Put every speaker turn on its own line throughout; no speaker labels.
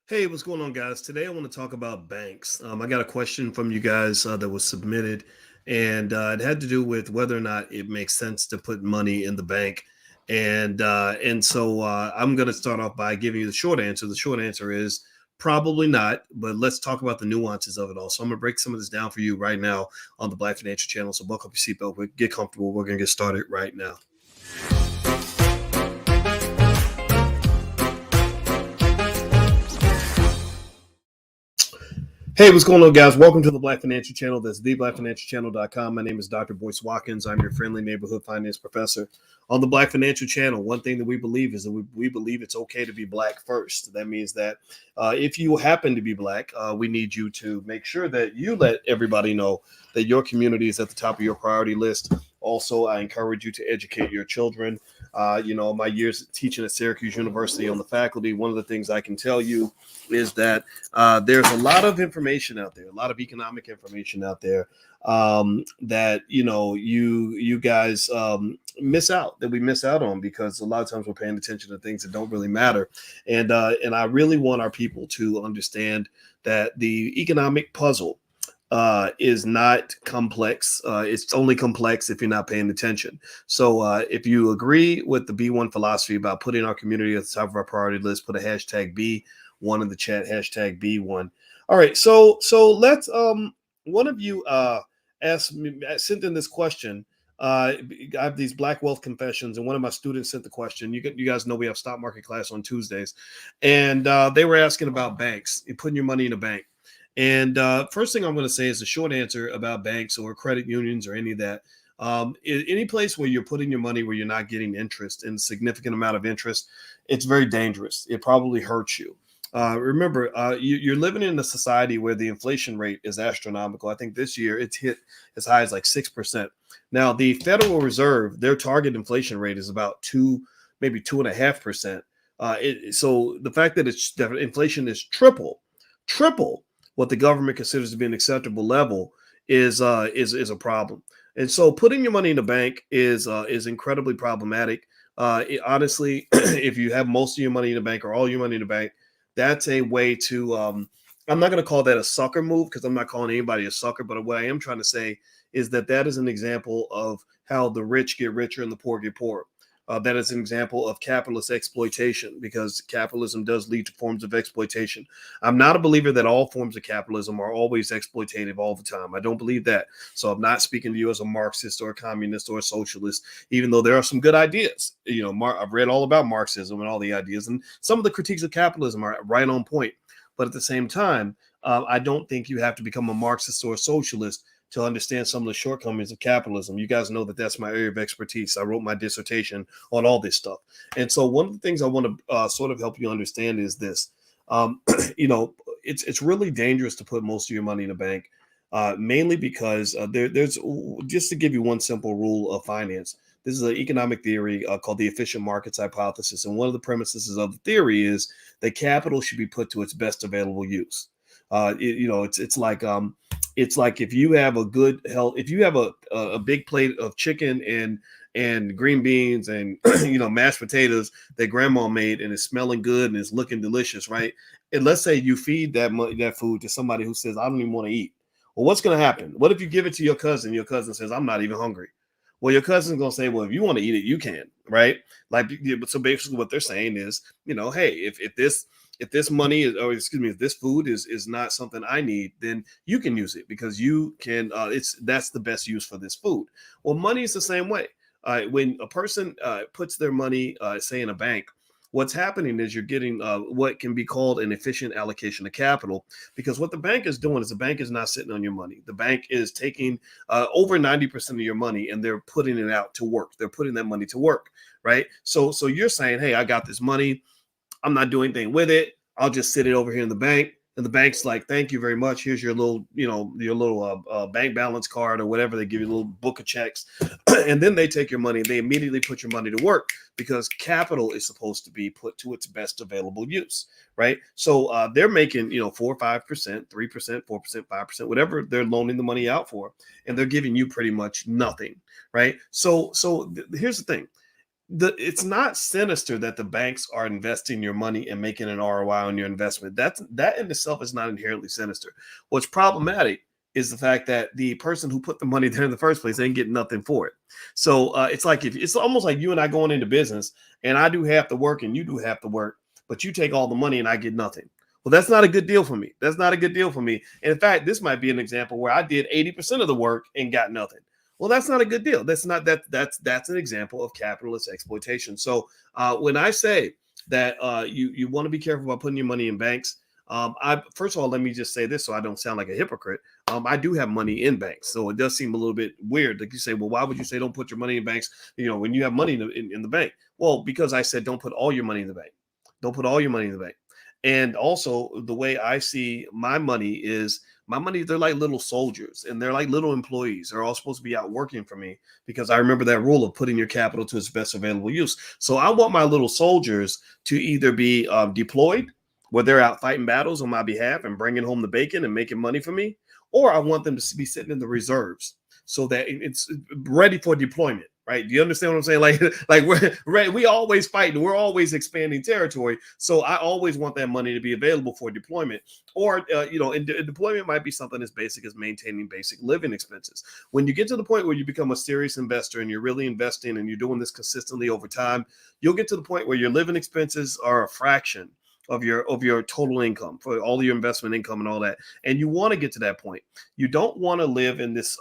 Hey, what's going on, guys? Today I want to talk about banks. I got a question from you guys that was submitted, and it had to do with whether or not it makes sense to put money in the bank. And so I'm going to start off by giving you the short answer. The short answer is probably not, but let's talk about the nuances of it all. So I'm going to break some of this down for you right now on the Black Financial Channel. So buckle up your seatbelt, get comfortable. We're going to get started right now. Hey, what's going on, guys? Welcome to the Black Financial Channel. That's theblackfinancialchannel.com. My name is Dr. Boyce Watkins. I'm your friendly neighborhood finance professor. On the Black Financial Channel, one thing that we believe is that we believe it's okay to be black first. That means that if you happen to be black, we need you to make sure that you let everybody know that your community is at the top of your priority list. Also, I encourage you to educate your children. My years teaching at Syracuse University on the faculty, one of the things I can tell you is that there's a lot of information out there, a lot of economic information out there that you guys miss out, that we miss out on, because a lot of times we're paying attention to things that don't really matter. And I really want our people to understand that the economic puzzle is not complex. It's only complex if you're not paying attention. So if you agree with the B1 philosophy about putting our community at the top of our priority list, put a hashtag B1 in the chat, hashtag B1. All right. So let's one of you asked me, sent in this question. I have these Black Wealth Confessions, and one of my students sent the question. You guys know we have stock market class on Tuesdays, and they were asking about banks, putting your money in a bank. And first thing I'm going to say is the short answer about banks or credit unions or any of that. Any place where you're putting your money where you're not getting interest and significant amount of interest, it's very dangerous. It probably hurts you. Remember, you're living in a society where the inflation rate is astronomical. I think this year it's hit as high as like 6%. Now, the Federal Reserve, their target inflation rate is about maybe 2.5%. So the fact that inflation is triple what the government considers to be an acceptable level is a problem. And so putting your money in the bank is incredibly problematic. Honestly, if you have most of your money in the bank or all your money in the bank, that's a way to I'm not going to call that a sucker move, because I'm not calling anybody a sucker, but what I am trying to say is that is an example of how the rich get richer and the poor get poorer. That is an example of capitalist exploitation, because capitalism does lead to forms of exploitation. I'm not a believer that all forms of capitalism are always exploitative all the time. I don't believe that. So I'm not speaking to you as a Marxist or a communist or a socialist, even though there are some good ideas. I've read all about Marxism and all the ideas, and some of the critiques of capitalism are right on point. But at the same time, I don't think you have to become a Marxist or a socialist to understand some of the shortcomings of capitalism. You guys know that that's my area of expertise. I wrote my dissertation on all this stuff. And so one of the things I want to sort of help you understand is this. It's really dangerous to put most of your money in a bank, mainly because there's, just to give you one simple rule of finance, this is an economic theory called the efficient markets hypothesis. And one of the premises of the theory is that capital should be put to its best available use. It's like if you have a good health, if you have a big plate of chicken and green beans and mashed potatoes that grandma made, and it's smelling good and it's looking delicious, right? And let's say you feed that food to somebody who says, I don't even want to eat. Well, what's going to happen? What if you give it to your cousin? Your cousin says, I'm not even hungry. Well, your cousin's going to say, well, if you want to eat it, you can, right? So basically what they're saying is, hey, if this money is, or excuse me, if this food is not something I need, then you can use it, because you can, that's the best use for this food. Well, money is the same way. When a person puts their money, say in a bank, what's happening is you're getting what can be called an efficient allocation of capital, because what the bank is doing is the bank is not sitting on your money. The bank is taking over 90% of your money and they're putting it out to work. They're putting that money to work, right? So you're saying, hey, I got this money. I'm not doing anything with it. I'll just sit it over here in the bank. And the bank's like, thank you very much. Here's your little, bank balance card or whatever. They give you a little book of checks. And then they take your money. They immediately put your money to work, because capital is supposed to be put to its best available use, right? So they're making, 4 or 5%, 3%, 4%, 5%, whatever they're loaning the money out for. And they're giving you pretty much nothing, right? So here's the thing. it's not sinister that the banks are investing your money and making an ROI on your investment. That in itself is not inherently sinister. What's problematic is the fact that the person who put the money there in the first place ain't getting nothing for it. So it's like if it's almost like you and I going into business, and I do half the work and you do half the work, but you take all the money and I get nothing. Well, that's not a good deal for me. That's not a good deal for me. And in fact, this might be an example where I did 80% of the work and got nothing. Well, that's not a good deal. That's an example of capitalist exploitation. So when I say that you want to be careful about putting your money in banks, I first of all, let me just say this so I don't sound like a hypocrite. I do have money in banks, so it does seem a little bit weird. Like you say, well, why would you say don't put your money in banks? When you have money in the bank. Well, because I said don't put all your money in the bank. Don't put all your money in the bank. And also, the way I see my money is my money, they're like little soldiers and they're like little employees. They're all supposed to be out working for me because I remember that rule of putting your capital to its best available use. So I want my little soldiers to either be deployed, where they're out fighting battles on my behalf and bringing home the bacon and making money for me, or I want them to be sitting in the reserves so that it's ready for deployment. Right? Do you understand what I'm saying? Like we always fighting, we're always expanding territory. So I always want that money to be available for deployment, or and deployment might be something as basic as maintaining basic living expenses. When you get to the point where you become a serious investor and you're really investing and you're doing this consistently over time, you'll get to the point where your living expenses are a fraction of your total income, for all your investment income and all that. And you want to get to that point. You don't want to live in this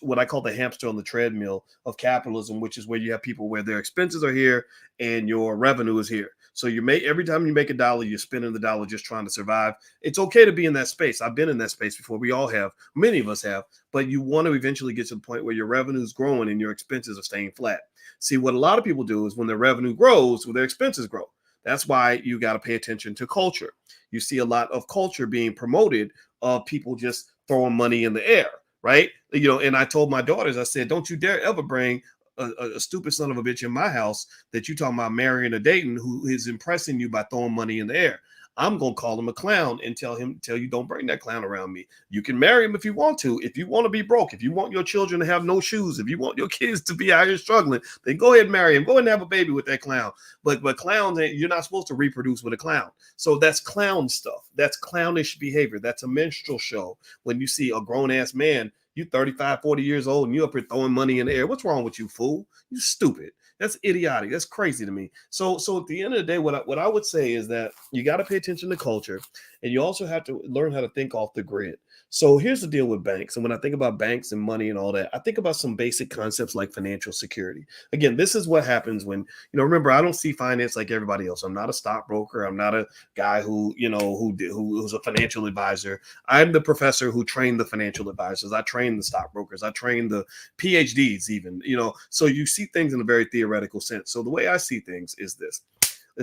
what I call the hamster on the treadmill of capitalism, which is where you have people where their expenses are here and your revenue is here. So every time you make a dollar, you're spending the dollar just trying to survive. It's okay to be in that space. I've been in that space before. We all have. Many of us have. But you want to eventually get to the point where your revenue is growing and your expenses are staying flat. See, what a lot of people do is when their revenue grows, well, their expenses grow. That's why you got to pay attention to culture. You see a lot of culture being promoted of people just throwing money in the air, right? And I told my daughters, I said, don't you dare ever bring a stupid son of a bitch in my house that you talking about marrying or dating who is impressing you by throwing money in the air. I'm going to call him a clown and tell you don't bring that clown around me. You can marry him if you want to. If you want to be broke, if you want your children to have no shoes, if you want your kids to be out here struggling, then go ahead and marry him. Go ahead and have a baby with that clown. But clowns, you're not supposed to reproduce with a clown. So that's clown stuff. That's clownish behavior. That's a minstrel show. When you see a grown-ass man, you 35, 40 years old, and you up here throwing money in the air. What's wrong with you, fool? You stupid. That's idiotic. That's crazy to me. So at the end of the day, what I would say is that you got to pay attention to culture, and you also have to learn how to think off the grid. So here's the deal with banks. And when I think about banks and money and all that, I think about some basic concepts like financial security. Again, this is what happens when, remember, I don't see finance like everybody else. I'm not a stockbroker. I'm not a guy who's a financial advisor. I'm the professor who trained the financial advisors. I trained the stockbrokers. I trained the PhDs even, so you see things in a very theoretical sense. So the way I see things is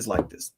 like this.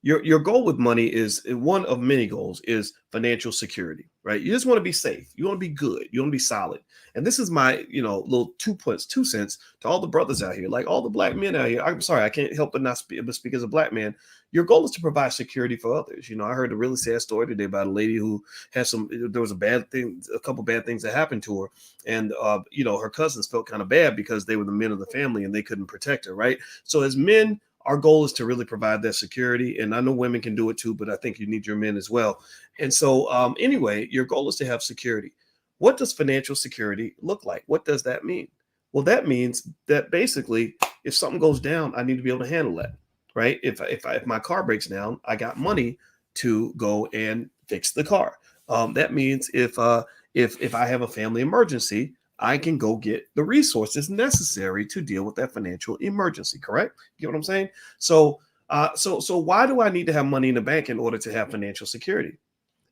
Your goal with money is one of many goals is financial security, right? You just want to be safe. You want to be good. You want to be solid. And this is my, little 2 cents to all the brothers out here, like all the black men out here. I'm sorry, I can't help but speak as a black man. Your goal is to provide security for others. I heard a really sad story today about a lady who had there was a couple bad things that happened to her. And, her cousins felt kind of bad because they were the men of the family and they couldn't protect her, right? So as men, our goal is to really provide that security. And I know women can do it too, but I think you need your men as well. And so anyway, your goal is to have security. What does financial security look like? What does that mean? Well, that means that basically if something goes down, I need to be able to handle that, right? If my car breaks down, I got money to go and fix the car. That means if I have a family emergency, I can go get the resources necessary to deal with that financial emergency. Correct? You get what I'm saying? So why do I need to have money in the bank in order to have financial security?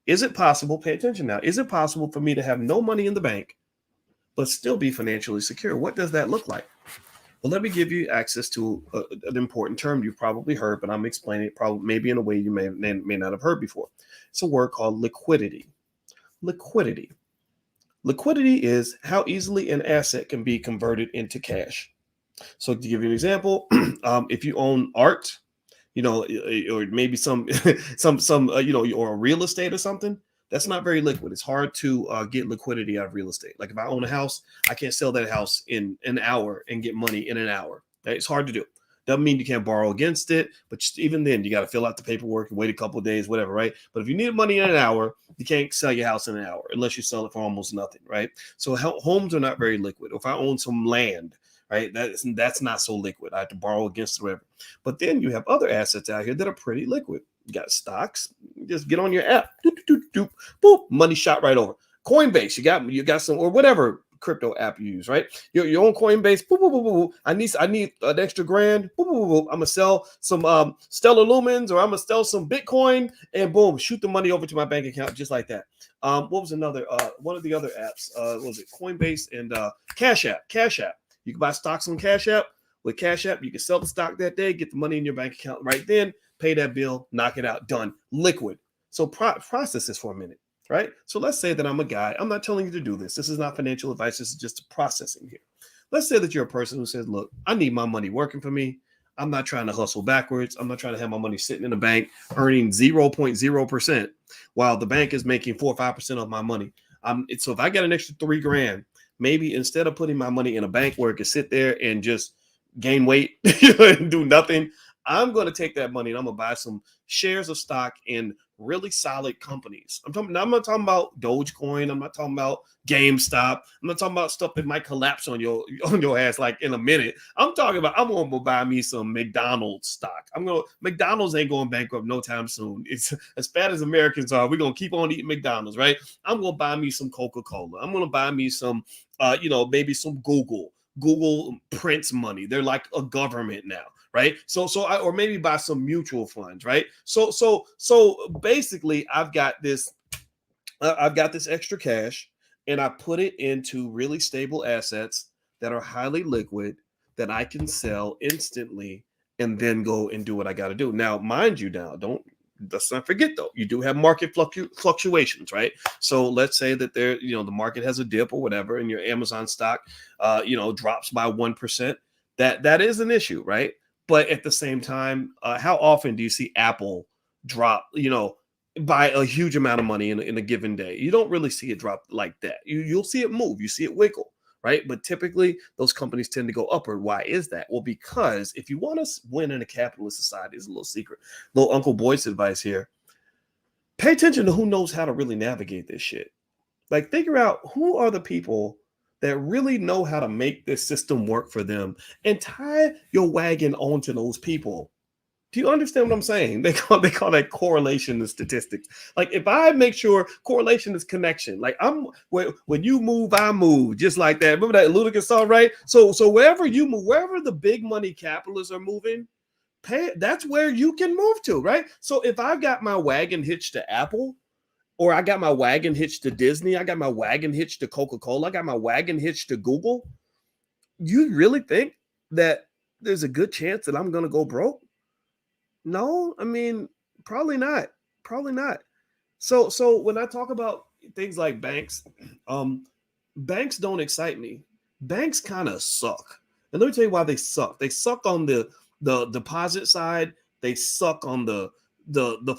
Is it possible? Pay attention now. Is it possible for me to have no money in the bank, but still be financially secure? What does that look like? Well, let me give you access to an important term you've probably heard, but I'm explaining it probably maybe in a way you may not have heard before. It's a word called liquidity. Liquidity. Liquidity is how easily an asset can be converted into cash. So to give you an example, if you own art, or maybe some or real estate or something, that's not very liquid. It's hard to get liquidity out of real estate. Like if I own a house, I can't sell that house in an hour and get money in an hour. Right? It's hard to do. Doesn't mean you can't borrow against it, but even then, you got to fill out the paperwork and wait a couple of days, whatever, right? But if you need money in an hour, you can't sell your house in an hour unless you sell it for almost nothing, right? So homes are not very liquid. If I own some land, right, that's not so liquid. I have to borrow against the river. But then you have other assets out here that are pretty liquid. You got stocks. Just get on your app, doop, doop, doop, boop, money shot right over. Coinbase, you got some, or whatever crypto app you use, right? Your own Coinbase. Boop, boop, boop, boop. I need an extra grand. Boop, boop, boop. I'm gonna sell some Stellar Lumens, or I'm gonna sell some Bitcoin, and boom, shoot the money over to my bank account just like that. What was another one of the other apps? What was it? Coinbase and Cash App. Cash App. You can buy stocks on Cash App. With Cash App, you can sell the stock that day, get the money in your bank account right then, pay that bill, knock it out, done, liquid. So process this for a minute. Right? So let's say that I'm a guy. I'm not telling you to do this. This is not financial advice. This is just processing here. Let's say that you're a person who says, look, I need my money working for me. I'm not trying to hustle backwards. I'm not trying to have my money sitting in the bank earning 0.0% while the bank is making 4 or 5% of my money. So if I get an extra $3,000, maybe instead of putting my money in a bank where it can sit there and just gain weight and do nothing, I'm going to take that money and I'm going to buy some shares of stock in really solid companies. I'm not talking about Dogecoin. I'm not talking about GameStop. I'm not talking about stuff that might collapse on your ass like in a minute. I'm talking about I'm going to buy me some McDonald's stock. McDonald's ain't going bankrupt no time soon. It's as bad as Americans are. We're going to keep on eating McDonald's, right? I'm going to buy me some Coca-Cola. I'm going to buy me some, maybe some Google. Google prints money. They're like a government now, right? Or maybe buy some mutual funds, right? So basically, I've got this extra cash, and I put it into really stable assets that are highly liquid that I can sell instantly, and then go and do what I got to do. Now, mind you, let's not forget though, you do have market fluctuations, right? So let's say that the market has a dip or whatever, and your Amazon stock, drops by 1%. That is an issue, right? But at the same time, how often do you see Apple drop, by a huge amount of money in a given day? You don't really see it drop like that. You'll see it move, you see it wiggle, right? But typically those companies tend to go upward. Why is that? Well, because if you want to win in a capitalist society, is a little secret, little Uncle Boyce advice here. Pay attention to who knows how to really navigate this shit. Like, figure out who are the people that really know how to make this system work for them, and tie your wagon onto those people. Do you understand what I'm saying? They call that correlation to statistics. Like, if I make sure correlation is connection, like when you move, I move, just like that. Remember that Ludacris song, right? So wherever you move, wherever the big money capitalists are moving, that's where you can move to, right? So if I've got my wagon hitched to Apple, or I got my wagon hitched to Disney, I got my wagon hitched to Coca-Cola, I got my wagon hitched to Google, you really think that there's a good chance that I'm going to go broke? No, I mean, probably not. Probably not. So when I talk about things like banks, banks don't excite me. Banks kind of suck. And let me tell you why they suck. They suck on the deposit side. They suck on the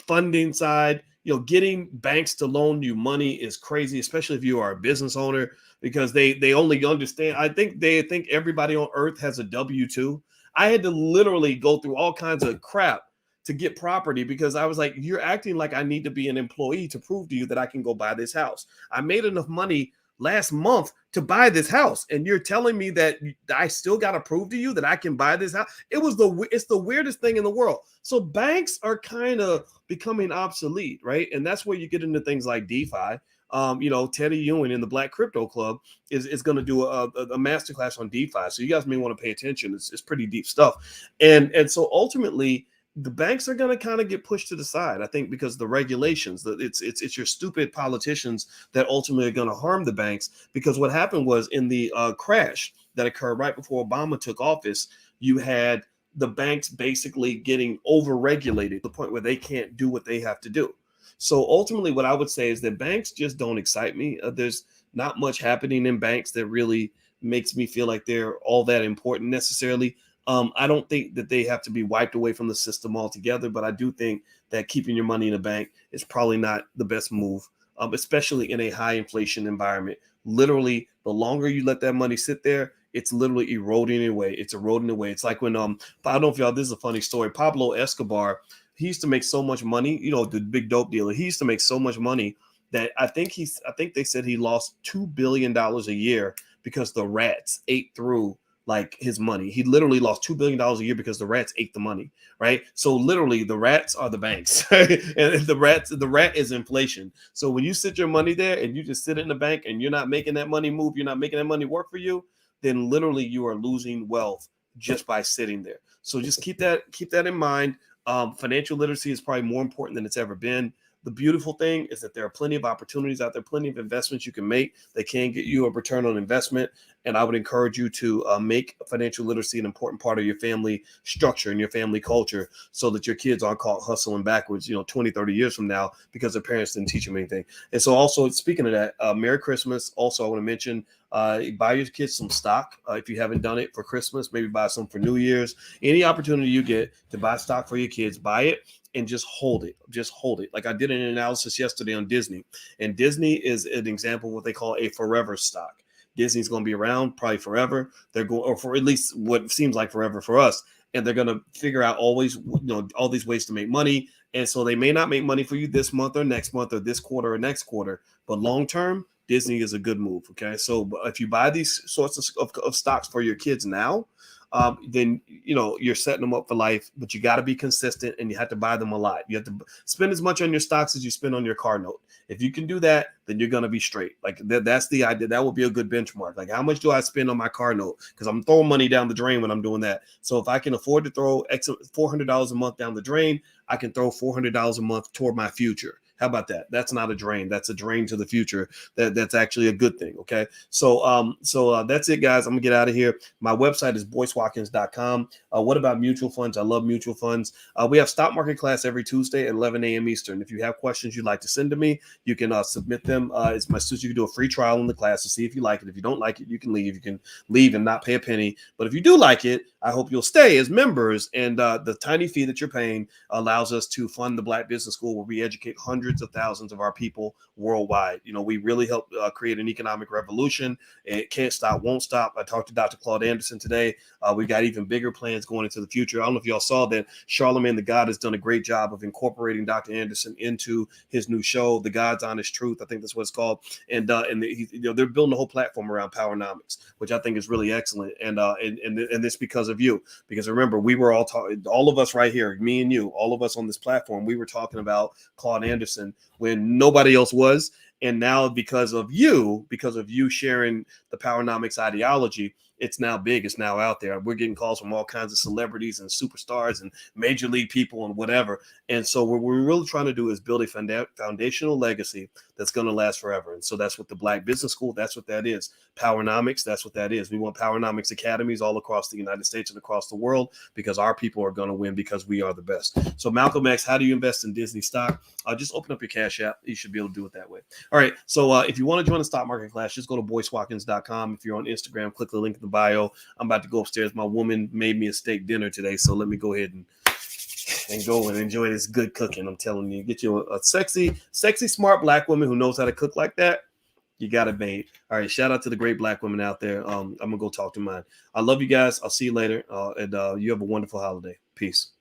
funding side. Getting banks to loan you money is crazy, especially if you are a business owner, because they only understand. I think they think everybody on earth has a W-2. I had to literally go through all kinds of crap to get property, because I was like, you're acting like I need to be an employee to prove to you that I can go buy this house. I made enough money last month to buy this house, and you're telling me that I still got to prove to you that I can buy this house? It's the weirdest thing in the world. So banks are kind of becoming obsolete, right? And that's where you get into things like DeFi. Teddy Ewing in the Black Crypto Club is going to do a masterclass on DeFi. So you guys may want to pay attention. It's pretty deep stuff. And so ultimately, the banks are going to kind of get pushed to the side, I think, because the regulations, it's your stupid politicians that ultimately are going to harm the banks. Because what happened was, in the crash that occurred right before Obama took office, you had the banks basically getting over-regulated to the point where they can't do what they have to do. So ultimately, what I would say is that banks just don't excite me. There's not much happening in banks that really makes me feel like they're all that important necessarily. I don't think that they have to be wiped away from the system altogether, but I do think that keeping your money in a bank is probably not the best move, especially in a high inflation environment. Literally, the longer you let that money sit there, it's literally eroding away. It's eroding away. It's like when I don't know if y'all, this is a funny story. Pablo Escobar, he used to make so much money, the big dope dealer. He used to make so much money that I think they said he lost $2 billion a year because the rats ate through like his money. He literally lost $2 billion a year because the rats ate the money, right? So literally the rats are the banks. And the rat is inflation. So when you sit your money there and you just sit in the bank and you're not making that money move, you're not making that money work for you, then literally you are losing wealth just by sitting there. So just keep that in mind. Financial literacy is probably more important than it's ever been. The beautiful thing is that there are plenty of opportunities out there, plenty of investments you can make that can get you a return on investment. And I would encourage you to make financial literacy an important part of your family structure and your family culture so that your kids aren't caught hustling backwards, 20, 30 years from now because their parents didn't teach them anything. And so also, speaking of that, Merry Christmas. Also, I want to mention, buy your kids some stock if you haven't done it for Christmas. Maybe buy some for New Year's. Any opportunity you get to buy stock for your kids, buy it. And just hold it. Just hold it. Like I did an analysis yesterday on Disney, and Disney is an example of what they call a forever stock. Disney's going to be around probably forever. They're going, or for at least what seems like forever for us. And they're going to figure out always, all these ways to make money. And so they may not make money for you this month or next month or this quarter or next quarter, but long term, Disney is a good move. Okay, so if you buy these sorts of stocks for your kids now, then you're setting them up for life. But you got to be consistent, and you have to buy them a lot. You have to spend as much on your stocks as you spend on your car note. If you can do that, then you're gonna be straight. Like that's the idea. That would be a good benchmark. Like how much do I spend on my car note? Because I'm throwing money down the drain when I'm doing that. So if I can afford to throw $400 a month down the drain, I can throw $400 a month toward my future. How about that? That's not a drain. That's a drain to the future. That's actually a good thing. Okay. So that's it, guys. I'm gonna get out of here. My website is boycewatkins.com. What about mutual funds? I love mutual funds. We have stock market class every Tuesday at 11 a.m. Eastern. If you have questions you'd like to send to me, you can submit them. It's my students. You can do a free trial in the class to see if you like it. If you don't like it, you can leave. You can leave and not pay a penny. But if you do like it, I hope you'll stay as members. And the tiny fee that you're paying allows us to fund the Black Business School, where we educate hundreds of thousands of our people worldwide. We really help create an economic revolution. It can't stop, won't stop. I talked to Dr. Claude Anderson today. We got even bigger plans going into the future. I don't know if y'all saw that Charlemagne the God has done a great job of incorporating Dr. Anderson into his new show, The God's Honest Truth. I think that's what it's called. And they're building a whole platform around Powernomics, which I think is really excellent. And this because of you. Because remember, we were all talking, all of us right here, me and you, all of us on this platform, we were talking about Claude Anderson when nobody else was. And now because of you sharing the Powernomics ideology, it's now big. It's now out there. We're getting calls from all kinds of celebrities and superstars and major league people and whatever. And so what we're really trying to do is build a foundational legacy that's going to last forever. And so that's what the Black Business School, that's what that is. Powernomics, that's what that is. We want Powernomics academies all across the United States and across the world, because our people are going to win, because we are the best. So Malcolm X, how do you invest in Disney stock? Just open up your Cash App. You should be able to do it that way. All right. So if you want to join the stock market class, just go to boycewatkins.com. If you're on Instagram, click the link in the bio. I'm about to go upstairs. My woman made me a steak dinner today, so let me go ahead and go and enjoy this good cooking. I'm telling you, get you a sexy, smart Black woman who knows how to cook like that. You got it made. All right. Shout out to the great Black women out there. I'm going to go talk to mine. I love you guys. I'll see you later. And you have a wonderful holiday. Peace.